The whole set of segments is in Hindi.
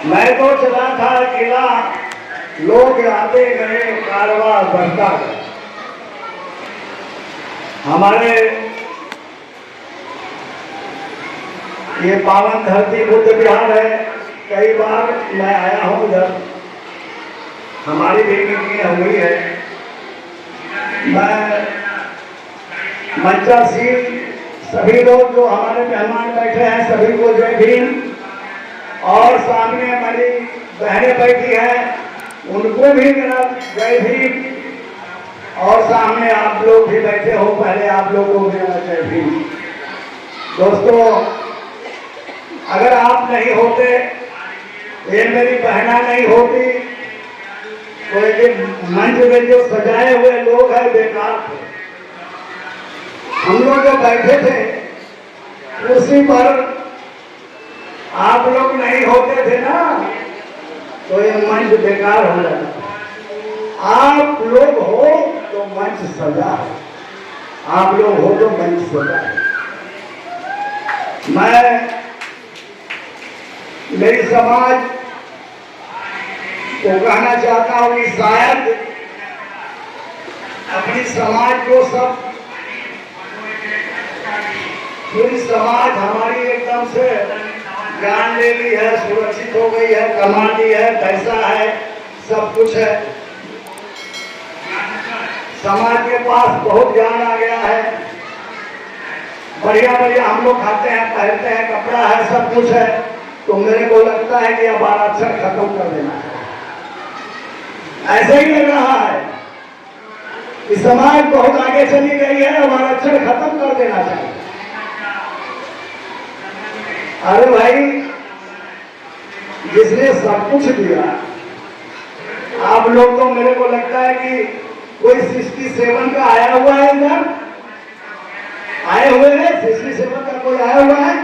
मैं तो चला था अकेला, लोग आते गए, कारवां बढ़ता गया। हमारे ये पावन धरती बुद्ध विहार है, कई बार मैं आया हूँ इधर, हमारी भी मीटिंग हुई है। मैं मंचासीन सभी लोग जो हमारे मेहमान बैठे हैं सभी को जय भीम, और सामने हमारी बहनें बैठी हैं उनको भी मेरा जय भीम, और सामने आप लोग भी बैठे हो, पहले आप लोगों को मेरा जय भीम। दोस्तों, अगर आप नहीं होते, ये मेरी बहना नहीं होती, तो ये मंच में जो सजाए हुए लोग हैं बेकार थे। हम लोग जो बैठे थे कुर्सी पर, आप लोग नहीं होते थे ना, तो ये मंच बेकार हो जाता। आप लोग हो तो मंच सजा है, आप लोग हो तो मंच सजा है। मैं मेरी समाज को कहना चाहता हूं कि शायद अपनी समाज को सब, पूरी समाज हमारी एकदम से ज्ञान ले ली है, सुरक्षित हो गई है, कमा ली है, पैसा है, सब कुछ है। समाज के पास बहुत ज्ञान आ गया है, बढ़िया बढ़िया हम लोग खाते हैं, पहनते हैं, कपड़ा है, सब कुछ है। तो मेरे को लगता है कि अब आरक्षण खत्म कर देना है। ऐसा ही लग रहा है कि समाज बहुत आगे चली गई है, अब आरक्षण खत्म कर देना चाहिए। अरे भाई, जिसने सब कुछ दिया, आप लोग तो मेरे को लगता है कि कोई 67 का आया हुआ है इधर, आए हुए हैं 67 का कोई आया हुआ है?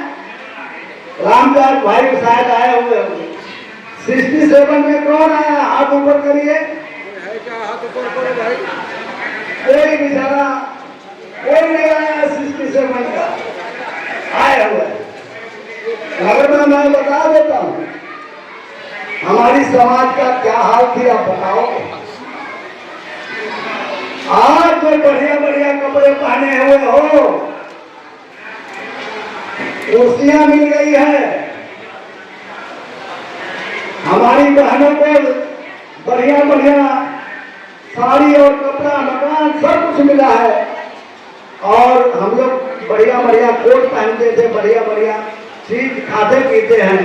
रामदास भाई शायद आए हुए होंगे। 67 में कौन आया? हाथ ऊपर करिए। हाथ ऊपर करो भाई। कोई बेचारा कोई नहीं आया 67 का, आए हुए। अगर मैं बता देता हूं हमारी समाज का क्या हाल थी, आप बताओ। आज जो बढ़िया बढ़िया कपड़े पहने हुए हो, कुर्सियां मिल गई है, हमारी बहनों को बढ़िया बढ़िया साड़ी और कपड़ा, मकान, सब कुछ मिला है। और हम लोग बढ़िया बढ़िया कोट पहनते थे, बढ़िया बढ़िया चीज खाते पीते हैं।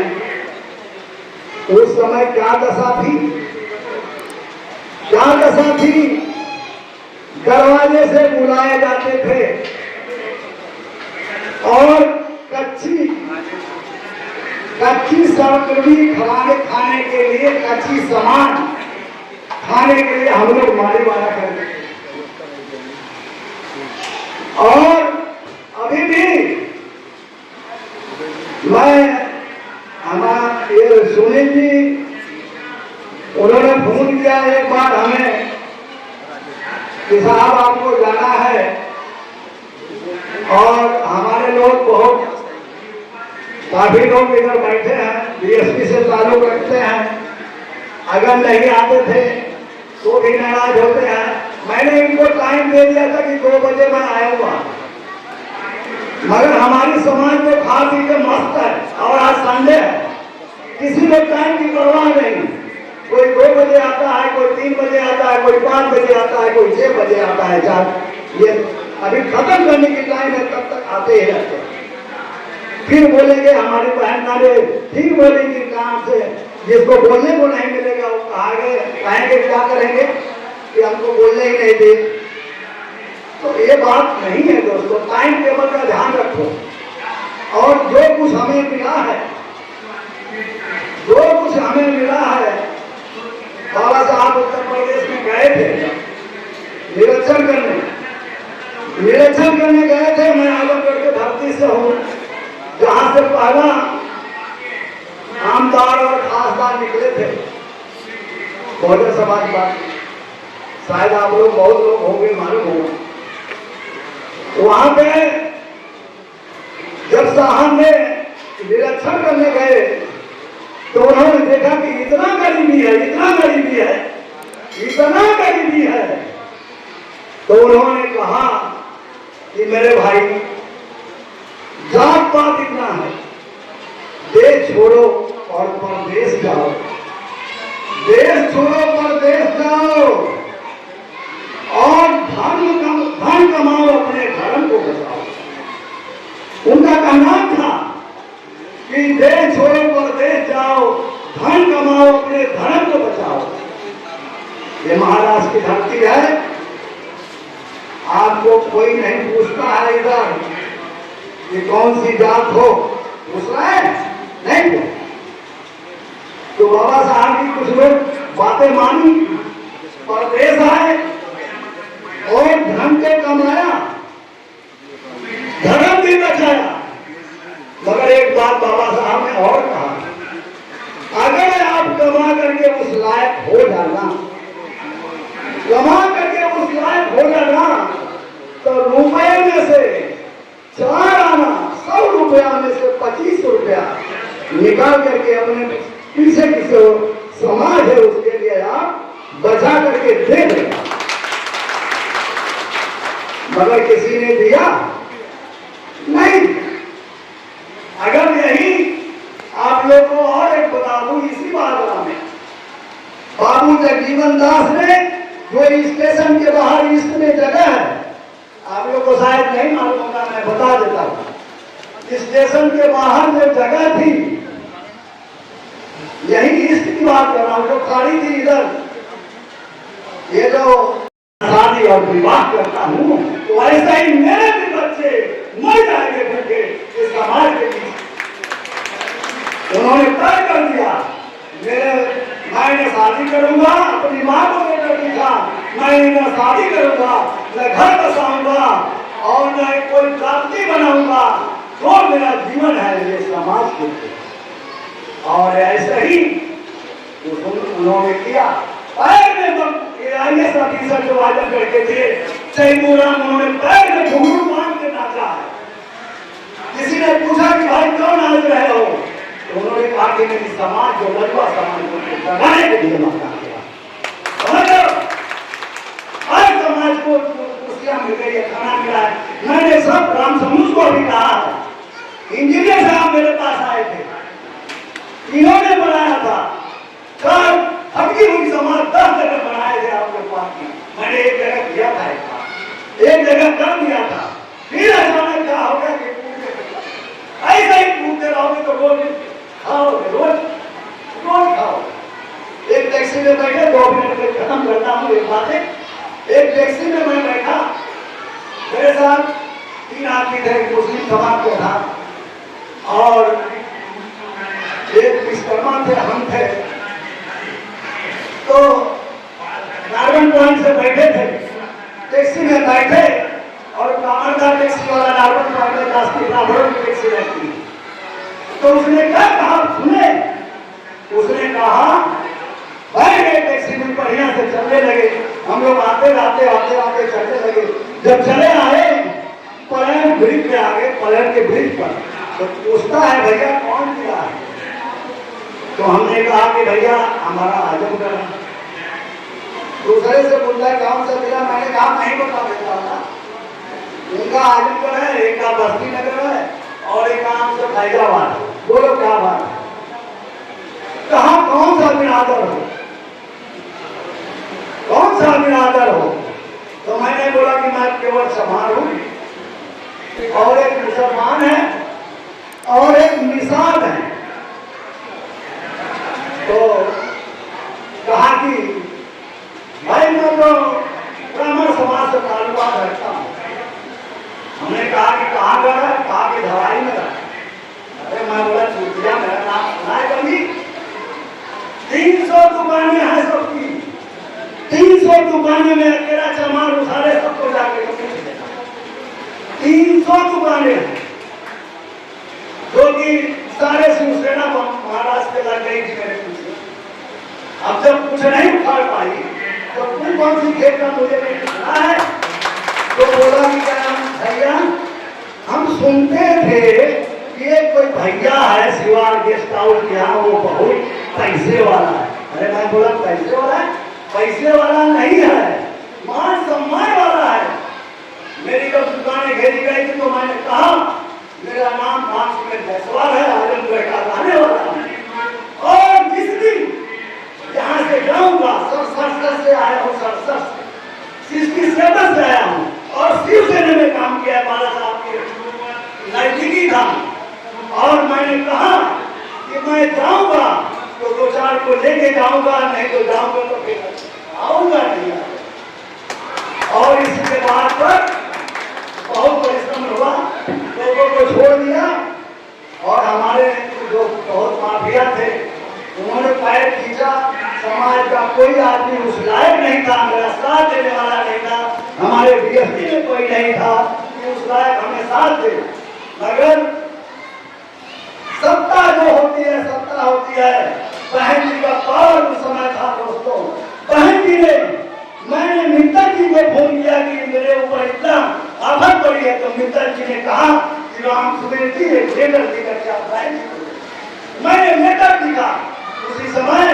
उस समय क्या दशा थी, क्या दशा थी? दरवाजे से बुलाए जाते थे और कच्ची सामग्री खाने के लिए, कच्ची सामान खाने के लिए हम लोग मारी वाला करते थे। और अभी भी मैं ये सुनील जी, उन्होंने फोन किया एक बार हमें कि साहब आपको जाना है, और हमारे लोग बहुत काफी लोग इधर बैठे हैं, बीएसपी से ताल्लुक रखते हैं, अगर नहीं आते थे तो भी नाराज होते हैं। मैंने इनको टाइम दे दिया था कि 2 बजे मैं आऊंगा, मगर हमारी समाज में खा पी के मस्त है, और आज संडे है, किसी को टाइम की परवाह नहीं। कोई 2 बजे आता है, कोई 3 बजे आता है, कोई 5 बजे आता है, कोई 6 बजे आता है। ये अभी खत्म करने की टाइम है, तब तक आते ही रहते हैं। फिर बोलेंगे हमारी बहन नारे, फिर बोलेंगे काम से, जिसको बोलने को नहीं मिलेगा वो कहेंगे क्या करेंगे कि हमको बोलने ही नहीं दे। तो ये बात नहीं है दोस्तों, टाइम टेबल का ध्यान रखो। और जो कुछ हमें मिला है, जो कुछ हमें मिला है, बाबा साहब उत्तर प्रदेश में गए थे निरीक्षण करने गए थे। मैं आजमगढ़ के धरती से हूँ, जहां से पहला आमदार और खासदार निकले थे बहुजन समाज पार्टी। शायद आप लोग बहुत लोग होंगे, मालूम होगा। वहां पे जब साहब ने निरीक्षण करने गए तो उन्होंने देखा कि इतना गरीबी है, इतना गरीबी है, इतना गरीबी है, तो उन्होंने कहा कि मेरे भाई जात पात इतना है, देश छोड़ो और परदेश जाओ, देश छोड़ो परदेश जाओ और धन कमाओ, अपने धर्म को बचाओ। उनका कहना था कि देश छोड़ो परदेश जाओ, धन कमाओ, अपने धर्म को बचाओ। ये महाराष्ट्र की धरती है। आपको कोई नहीं पूछता है इधर कि कौन सी जात हो, पूछ रहा है नहीं। तो बाबा साहब की कुछ लोग बातें मानी, परदेश आए और धर्म को कमाया, धर्म भी बचाया। मगर एक बात बाबा साहब ने और कहा, अगर आप कमा करके उस लायक हो जाना, कमा करके उस लायक हो जाना, तो रुपए में से 4 आना, 100 रुपया में से 25 रुपया निकाल करके अपने पीछे किसी समाज है उसके लिए आप बचा करके दे देगा। मगर किसी ने दिया नहीं। अगर यही आप लोग को और एक बता दूं, इसी बात में बाबू जगजीवन दास ने जो स्टेशन के बाहर ईस्ट में जगह है, आप लोग को शायद नहीं मालूम होगा, मैं बता देता हूँ। स्टेशन के बाहर जो जगह थी, यही ईस्ट की बात कर रहा हूँ, जो खाली थी इधर, ये जो शादी और विवाह करता हूँ, तो ऐसा ही मेरे भी बच्चे मर जाएंगे भूखे इस समाज के बीच। उन्होंने तय कर दिया, मैं शादी करूंगा, अपनी माँ को लेकर दिखा, मैं न शादी करूंगा, न घर बसाऊंगा और न कोई क्रांति बनाऊंगा, जो मेरा जीवन है ये समाज के लिए। और ऐसे ही उन्होंने किया। पैर में IAS ऑफिसर जो आजमगढ़ के थे, चैतूराम, उन्होंने पैर में घुंघरू बांध के नाचा है। किसी ने पूछा कि भाई क्यों नाच रहे हो, तो उन्होंने कहा कि मेरी समाज जो लड़वा समाज को बनाने के लिए नाचा किया। हर समाज को कुर्सियां मिल गई है, खाना मिला है। मैंने सब राम समूह को भी कहा, इंजीनियर साहब मेरे पास आए थे, इन्होंने बनाया था, सब ठगी हुई समाज 10 जगह बनाए थे आप लोग पार्टी। मैंने एक जगह किया था, एक जगह कर दिया था, फिर अचानक क्या हो गया कि ऐसे ही पूछते रहोगे तो रोज खाओगे, रोज खाओ। एक टैक्सी में बैठे, 2 मिनट में खत्म करता हूँ एक बातें। एक टैक्सी में मैं बैठा, मेरे साथ 3 आदमी थे, मुस्लिम समाज के था और एक विश्वकर्मा थे, हम थे। तो नार्गन पॉइंट से बैठे थे, टैक्सी में बैठे और कामरदार टैक्सी वाला नार्गन पॉइंट में राष्ट्रीय ब्राह्मणों की टैक्सी रहती। तो उसने क्या कहा सुने, उसने कहा भाई ये टैक्सी में बढ़िया से चलने लगे, हम लोग आते चलने लगे। जब चले आए पलैन ब्रिज पे आगे, पलैन के ब्रिज पर, तो पूछता है भैया कौन दिया है? तो हमने कहा कि भैया हमारा आजमगढ़। दूसरे से बोलता है गांव से मिला, मैंने कहा नहीं बता देता था, उनका आजमगढ़ है, एक का बस्ती नगर है और एक नाम से फैजाबाद। बोलो क्या बात है, कहा कौन सा बिरादर हो, कौन सा बिरादर हो? तो मैंने बोला कि मैं केवल समान हूं और एक मुसलमान है और एक निषाद है। तो कहा कि भाई मैं तो ब्राह्मण समाज से ताल्लुकात रखता हूँ। हमने कहा कि कहाँ गया है? कहा कि धराई में रहा। अरे मैं बोला चूतिया, मेरा नाम सुना है कभी? 300 दुकानें हैं सबकी, 300 दुकानें में अकेला चमार उठाले सबको जाके 300 दुकानें हैं जो कि सारे शिवसेना महाराष्ट्र के लग गई थी मेरे पीछे। अब जब कुछ नहीं उखाड़ पाई तो कौन सी खेत का मुझे नहीं सुना है। तो बोला कि क्या भैया हम सुनते थे कि ये कोई भैया है शिवार गेस्ट हाउस के यहाँ, वो बहुत पैसे वाला है। अरे मैं बोला पैसे वाला है? पैसे वाला नहीं है, मान सम्मान वाला है। मेरी जब दुकानें घेरी गई थी तो मैंने कहा मेरा नाम रामसुंदर जायसवाल है, आजमगढ़ का रहने वाला हूं। और जिस दिन यहाँ से जाऊंगा, सड़सठ से आया हूँ, 67 से 67 से आया हूँ और शिवसेना में काम किया है, बाला साहब के नजदीकी था। और मैंने कहा कि मैं जाऊंगा तो 2-4 को लेके जाऊंगा, नहीं तो जाऊंगा तो फिर आऊंगा नहीं। और इसके बाद पर बहुत परिश्रम हुआ, लोगों को छोड़ दिया और हमारे जो बहुत माफिया थे उन्होंने पैर खींचा। समाज का कोई आदमी उस लायक नहीं था, मेरा साथ देने वाला नहीं था, हमारे बीएसपी में कोई नहीं था कि उस लायक हमें साथ दे। मगर सत्ता जो होती है, सत्ता होती है। बहन जी का पावर उस समय था दोस्तों। बहन जी ने, मैंने मित्तर जी को फोन किया कि मेरे ऊपर इतना आफत पड़ी है, तो मित्तर जी ने कहा कि रामसुंदर जी एक लेटर लेकर के आप बहन जी को। मैंने लेटर लिखा उसी समय।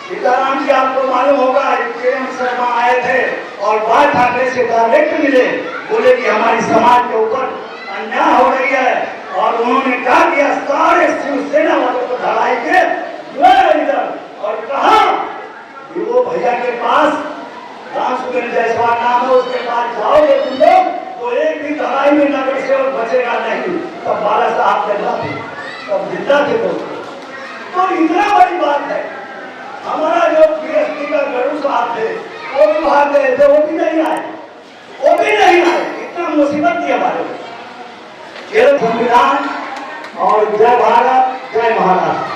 सीताराम जी आपको मालूम होगा, के.एम. शर्मा आए थे और बाल ठाकरे से डायरेक्ट मिले, बोले कि हमारी समाज के ऊपर अन्याय हो रही है। और उन्होंने कहा कि सारे शिवसेना वालों को धड़ाई के इधर और कहा कि वो भैया के पास रामसुंदर जायसवाल नाम है, उसके पास जाओगे तुम लोग तो एक भी धड़ाई में नगर से और बचेगा नहीं। तब बाला साहब जिंदा थे, तब जिंदा थे तो इतना बड़ी बात है। हमारा जो बीएसपी का गरुड़ साहब थे वो भी भाग गए थे, वो भी नहीं आए, वो भी नहीं आए। इतना मुसीबत थी हमारे संविधान। और जय भारत, जय महाराष्ट्र।